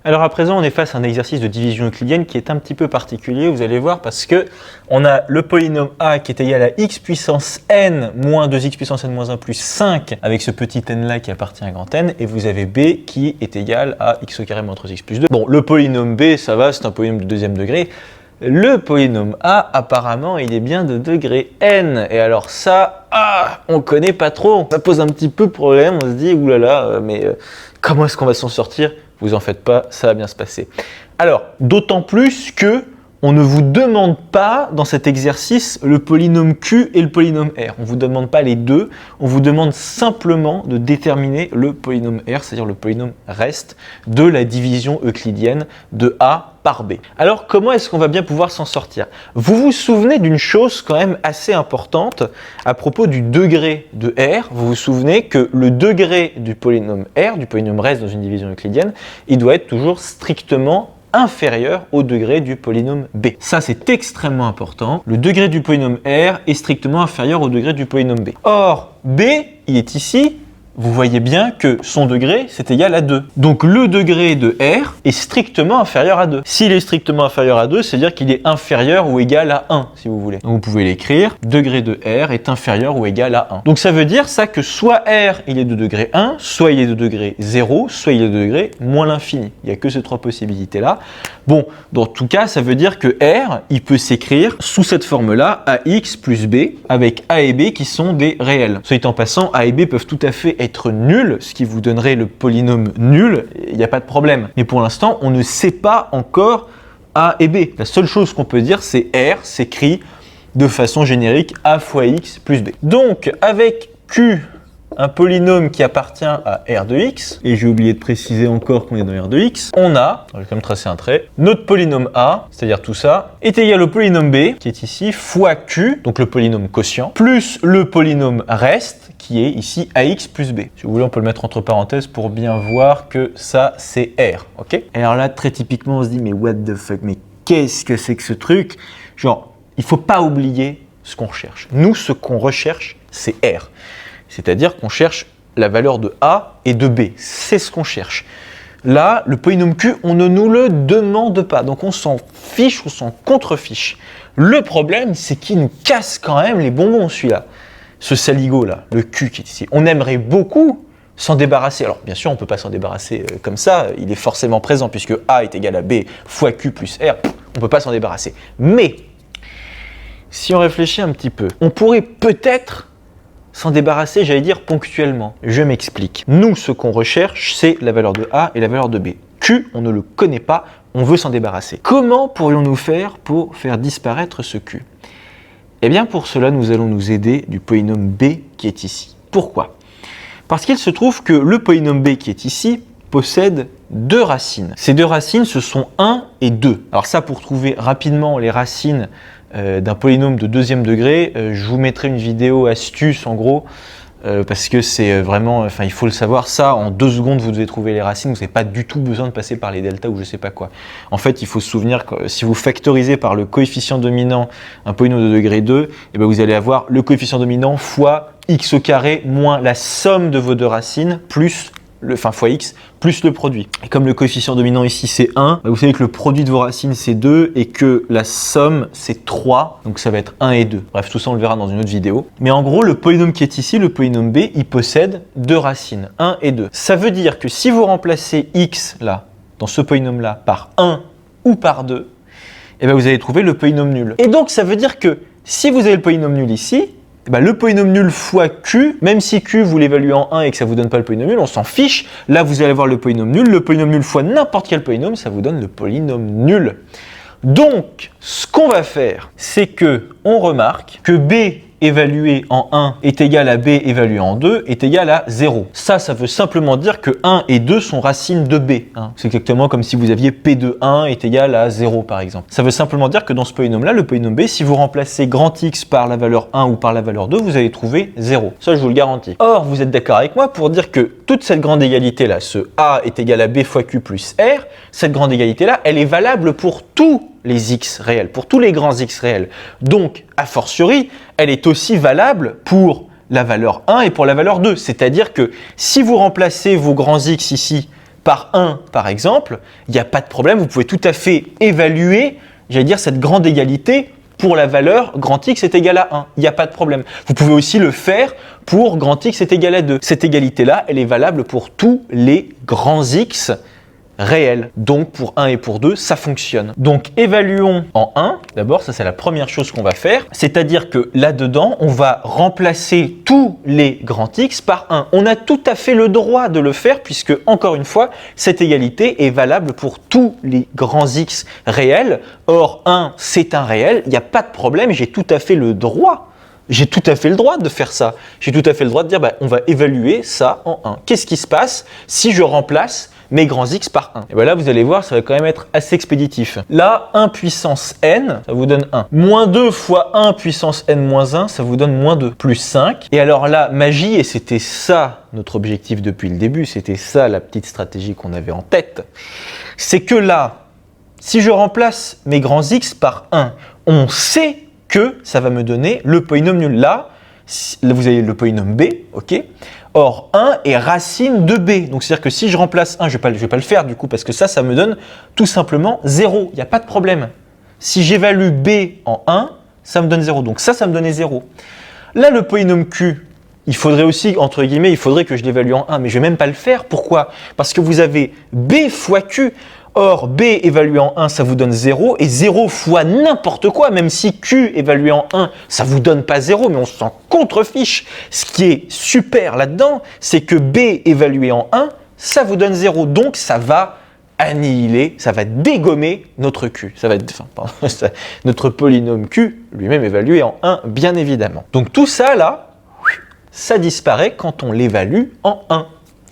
Alors à présent, on est face à un exercice de division euclidienne qui est un petit peu particulier, vous allez voir, parce que on a le polynôme a qui est égal à x puissance n moins 2x puissance n moins 1 plus 5 avec ce petit n là qui appartient à grand N, et vous avez b qui est égal à x au carré moins 3x plus 2. Bon, le polynôme b, ça va, c'est un polynôme de deuxième degré. Le polynôme a, apparemment, il est bien de degré n. Et alors ça, on connaît pas trop. Ça pose un petit peu problème, on se dit, oulala, mais comment est-ce qu'on va s'en sortir? Vous en faites pas, ça va bien se passer. Alors, d'autant plus que on ne vous demande pas, dans cet exercice, le polynôme Q et le polynôme R. On ne vous demande pas les deux, on vous demande simplement de déterminer le polynôme R, c'est-à-dire le polynôme reste de la division euclidienne de A par B. Alors, comment est-ce qu'on va bien pouvoir s'en sortir? Vous vous souvenez d'une chose quand même assez importante à propos du degré de R. Vous vous souvenez que le degré du polynôme R, du polynôme reste dans une division euclidienne, il doit être toujours strictement inférieur au degré du polynôme B. Ça, c'est extrêmement important. Le degré du polynôme R est strictement inférieur au degré du polynôme B. Or, B, il est ici. Vous voyez bien que son degré, c'est égal à 2. Donc, le degré de R est strictement inférieur à 2. S'il est strictement inférieur à 2, c'est-à-dire qu'il est inférieur ou égal à 1, si vous voulez. Donc, vous pouvez l'écrire, degré de R est inférieur ou égal à 1. Donc, ça veut dire ça que soit R, il est de degré 1, soit il est de degré 0, soit il est de degré moins l'infini. Il n'y a que ces trois possibilités-là. Bon, dans tout cas, ça veut dire que R, il peut s'écrire sous cette forme-là, AX plus B, avec A et B qui sont des réels. Soit en passant, A et B peuvent tout à fait être nuls, ce qui vous donnerait le polynôme nul, il n'y a pas de problème. Mais pour l'instant, on ne sait pas encore A et B. La seule chose qu'on peut dire, c'est R s'écrit de façon générique A fois X plus B. Donc, avec Q, un polynôme qui appartient à R de X, et j'ai oublié de préciser encore qu'on est dans R de X, on a, je vais quand même tracer un trait, notre polynôme A, c'est-à-dire tout ça, est égal au polynôme B, qui est ici, fois Q, donc le polynôme quotient, plus le polynôme reste, qui est ici AX plus B. Si vous voulez, on peut le mettre entre parenthèses pour bien voir que ça, c'est R, ok? Et alors là, très typiquement, on se dit, mais what the fuck, mais qu'est-ce que c'est que ce truc? Genre, il faut pas oublier ce qu'on recherche. Nous, ce qu'on recherche, c'est R. C'est-à-dire qu'on cherche la valeur de A et de B. C'est ce qu'on cherche. Là, le polynôme Q, on ne nous le demande pas. Donc on s'en fiche, on s'en contrefiche. Le problème, c'est qu'il nous casse quand même les bonbons, celui-là. Ce saligo-là, le Q qui est ici. On aimerait beaucoup s'en débarrasser. Alors bien sûr, on ne peut pas s'en débarrasser comme ça. Il est forcément présent puisque A est égal à B fois Q plus R. On ne peut pas s'en débarrasser. Mais, si on réfléchit un petit peu, on pourrait peut-être s'en débarrasser, j'allais dire ponctuellement. Je m'explique. Nous, ce qu'on recherche, c'est la valeur de A et la valeur de B. Q, on ne le connaît pas, on veut s'en débarrasser. Comment pourrions-nous faire pour faire disparaître ce Q? Eh bien, pour cela, nous allons nous aider du polynôme B qui est ici. Pourquoi? Parce qu'il se trouve que le polynôme B qui est ici possède deux racines. Ces deux racines, ce sont 1 et 2. Alors ça, pour trouver rapidement les racines d'un polynôme de deuxième degré, je vous mettrai une vidéo astuce en gros, parce que c'est vraiment, enfin il faut le savoir, ça en 2 secondes vous devez trouver les racines, vous n'avez pas du tout besoin de passer par les deltas ou je sais pas quoi. En fait il faut se souvenir que si vous factorisez par le coefficient dominant un polynôme de degré 2, et ben vous allez avoir le coefficient dominant fois x au carré moins la somme de vos deux racines plus fois x plus le produit. Et comme le coefficient dominant ici c'est 1, vous savez que le produit de vos racines c'est 2 et que la somme c'est 3, donc ça va être 1 et 2. Bref, tout ça on le verra dans une autre vidéo. Mais en gros, le polynôme qui est ici, le polynôme B, il possède deux racines, 1 et 2. Ça veut dire que si vous remplacez x là, dans ce polynôme là, par 1 ou par 2, et bien vous allez trouver le polynôme nul. Et donc ça veut dire que si vous avez le polynôme nul ici, le polynôme nul fois Q, même si Q vous l'évaluez en 1 et que ça ne vous donne pas le polynôme nul, on s'en fiche. Là, vous allez avoir le polynôme nul fois n'importe quel polynôme, ça vous donne le polynôme nul. Donc, ce qu'on va faire, c'est que on remarque que B évalué en 1 est égal à B évalué en 2 est égal à 0. Ça veut simplement dire que 1 et 2 sont racines de B. C'est exactement comme si vous aviez P de 1 est égal à 0 par exemple. Ça veut simplement dire que dans ce polynôme-là, le polynôme B, si vous remplacez grand X par la valeur 1 ou par la valeur 2, vous allez trouver 0. Ça, je vous le garantis. Or, vous êtes d'accord avec moi pour dire que toute cette grande égalité-là, ce A est égal à B fois Q plus R, cette grande égalité-là, elle est valable pour tous les x réels, pour tous les grands x réels. Donc, a fortiori, elle est aussi valable pour la valeur 1 et pour la valeur 2. C'est-à-dire que si vous remplacez vos grands x ici par 1 par exemple, il n'y a pas de problème, vous pouvez tout à fait évaluer, j'allais dire, cette grande égalité pour la valeur grand X est égal à 1. Il n'y a pas de problème. Vous pouvez aussi le faire pour grand X est égal à 2. Cette égalité-là, elle est valable pour tous les grands X réels. Donc pour 1 et pour 2, ça fonctionne. Donc évaluons en 1. D'abord, ça c'est la première chose qu'on va faire. C'est-à-dire que là-dedans, on va remplacer tous les grands X par 1. On a tout à fait le droit de le faire puisque, encore une fois, cette égalité est valable pour tous les grands X réels. Or, 1, c'est un réel. Il n'y a pas de problème. J'ai tout à fait le droit. J'ai tout à fait le droit de faire ça. J'ai tout à fait le droit de dire, on va évaluer ça en 1. Qu'est-ce qui se passe si je remplace mes grands X par 1. Et bien là, vous allez voir, ça va quand même être assez expéditif. Là, 1 puissance n, ça vous donne 1. Moins 2 fois 1 puissance n moins 1, ça vous donne moins 2. Plus 5. Et alors là, magie, et c'était ça notre objectif depuis le début, c'était ça la petite stratégie qu'on avait en tête, c'est que là, si je remplace mes grands X par 1, on sait que ça va me donner le polynôme nul. Là, vous avez le polynôme b, ok. Or, 1 est racine de b. Donc, c'est-à-dire que si je remplace 1, je ne vais pas le faire du coup, parce que ça me donne tout simplement 0. Il n'y a pas de problème. Si j'évalue b en 1, ça me donne 0. Donc, ça me donnait 0. Là, le polynôme q, il faudrait aussi, entre guillemets, il faudrait que je l'évalue en 1, mais je ne vais même pas le faire. Pourquoi? Parce que vous avez b fois q. Or, b évalué en 1, ça vous donne 0, et 0 fois n'importe quoi, même si q évalué en 1, ça vous donne pas 0, mais on s'en contrefiche. Ce qui est super là-dedans, c'est que b évalué en 1, ça vous donne 0, donc ça va annihiler, ça va dégommer notre q. Ça va être, notre polynôme q, lui-même évalué en 1, bien évidemment. Donc tout ça là, ça disparaît quand on l'évalue en 1.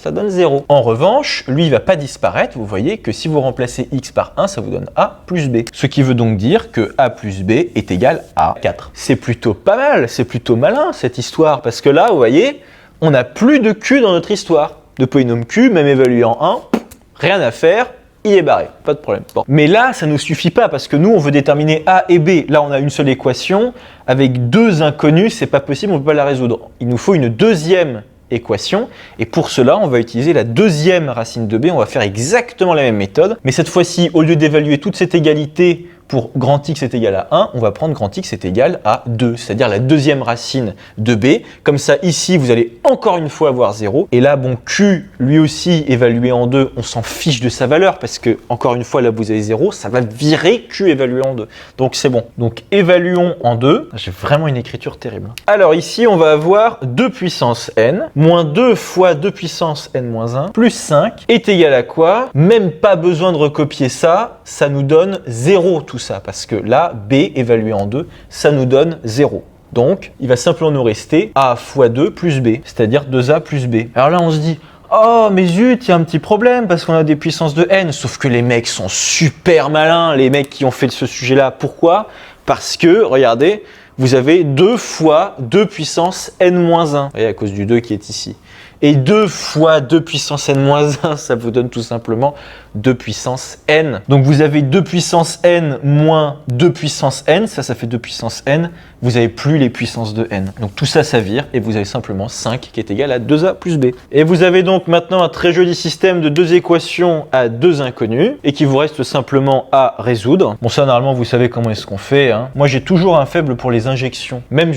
Ça donne 0. En revanche, lui, il ne va pas disparaître. Vous voyez que si vous remplacez x par 1, ça vous donne a plus b. Ce qui veut donc dire que a plus b est égal à 4. C'est plutôt pas mal, c'est plutôt malin cette histoire, parce que là, vous voyez, on n'a plus de q dans notre histoire. De polynôme q, même évalué en 1, rien à faire, il est barré, pas de problème. Bon. Mais là, ça ne nous suffit pas, parce que nous, on veut déterminer a et b. Là, on a une seule équation, avec deux inconnus, c'est pas possible, on ne peut pas la résoudre. Il nous faut une deuxième équation, et pour cela on va utiliser la deuxième racine de b. On va faire exactement la même méthode, mais cette fois-ci, au lieu d'évaluer toute cette égalité pour grand X est égal à 1, on va prendre grand X est égal à 2, c'est-à-dire la deuxième racine de b. Comme ça, ici, vous allez encore une fois avoir 0. Et là, bon, Q, lui aussi, évalué en 2, on s'en fiche de sa valeur, parce que, encore une fois, là, vous avez 0, ça va virer Q évalué en 2. Donc, c'est bon. Donc, évaluons en 2. J'ai vraiment une écriture terrible. Alors, ici, on va avoir 2 puissance n, moins 2 fois 2 puissance n moins 1, plus 5, est égal à quoi? Même pas besoin de recopier ça, ça nous donne 0 tout ça, parce que là, b évalué en 2, ça nous donne 0. Donc, il va simplement nous rester a fois 2 plus b, c'est-à-dire 2a plus b. Alors là, on se dit, oh, mais zut, il y a un petit problème, parce qu'on a des puissances de n, sauf que les mecs sont super malins, les mecs qui ont fait ce sujet-là. Pourquoi? Parce que, regardez, vous avez 2 fois 2 puissance n-1, vous voyez, à cause du 2 qui est ici. Et 2 fois 2 puissance n-1, ça vous donne tout simplement 2 puissance n. Donc vous avez 2 puissance n moins 2 puissance n, ça fait 2 puissance n, vous n'avez plus les puissances de n. Donc tout ça, ça vire, et vous avez simplement 5 qui est égal à 2a plus b. Et vous avez donc maintenant un très joli système de deux équations à deux inconnus, et qui vous reste simplement à résoudre. Bon, ça, normalement, vous savez comment est-ce qu'on fait, hein. Moi, j'ai toujours un faible pour les injections, même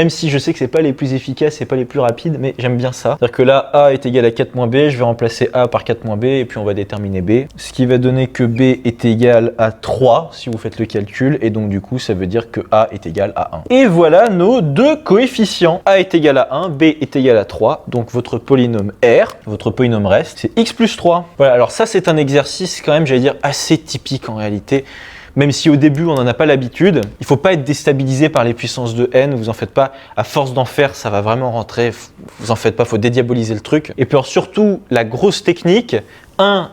si je sais que c'est pas les plus efficaces, c'est pas les plus rapides, mais j'aime bien ça. C'est-à-dire que là, a est égal à 4 moins b, je vais remplacer a par 4 moins b, et puis on va déterminer b. Ce qui va donner que b est égal à 3, si vous faites le calcul, et donc du coup, ça veut dire que a est égal à 1. Et voilà nos deux coefficients. A est égal à 1, b est égal à 3, donc votre polynôme R, votre polynôme reste, c'est x plus 3. Voilà, alors ça, c'est un exercice quand même, j'allais dire, assez typique en réalité. Même si au début on n'en a pas l'habitude, il ne faut pas être déstabilisé par les puissances de n, vous en faites pas, à force d'en faire ça va vraiment rentrer, vous en faites pas, il faut dédiaboliser le truc. Et puis alors, surtout la grosse technique,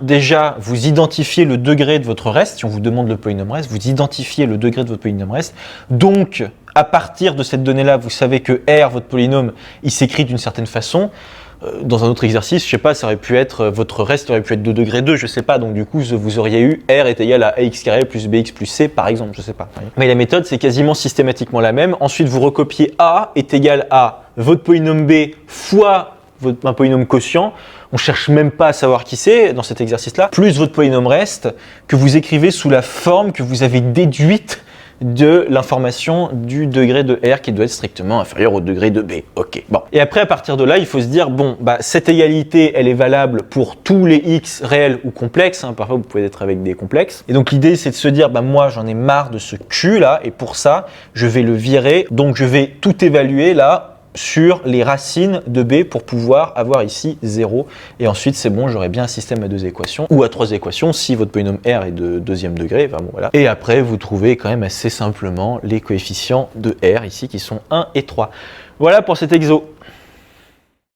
déjà vous identifiez le degré de votre reste, si on vous demande le polynôme reste, vous identifiez le degré de votre polynôme reste, donc à partir de cette donnée là vous savez que R, votre polynôme, il s'écrit d'une certaine façon. Dans un autre exercice, je sais pas, ça aurait pu être, votre reste aurait pu être 2 degré 2, je sais pas, donc du coup vous auriez eu R est égal à ax carré plus bx plus c par exemple, je sais pas. Mais la méthode c'est quasiment systématiquement la même. Ensuite vous recopiez A est égal à votre polynôme B fois un polynôme quotient, on cherche même pas à savoir qui c'est dans cet exercice-là, plus votre polynôme reste que vous écrivez sous la forme que vous avez déduite de l'information du degré de R qui doit être strictement inférieur au degré de B. Ok. Bon. Et après, à partir de là, il faut se dire, bon, cette égalité, elle est valable pour tous les X réels ou complexes. Hein. Parfois, vous pouvez être avec des complexes. Et donc, l'idée, c'est de se dire, moi, j'en ai marre de ce Q là, et pour ça, je vais le virer. Donc, je vais tout évaluer là sur les racines de B pour pouvoir avoir ici 0. Et ensuite, c'est bon, j'aurai bien un système à 2 équations ou à 3 équations si votre polynôme R est de deuxième degré. Enfin, bon, voilà. Et après, vous trouvez quand même assez simplement les coefficients de R ici qui sont 1 et 3. Voilà pour cet exo.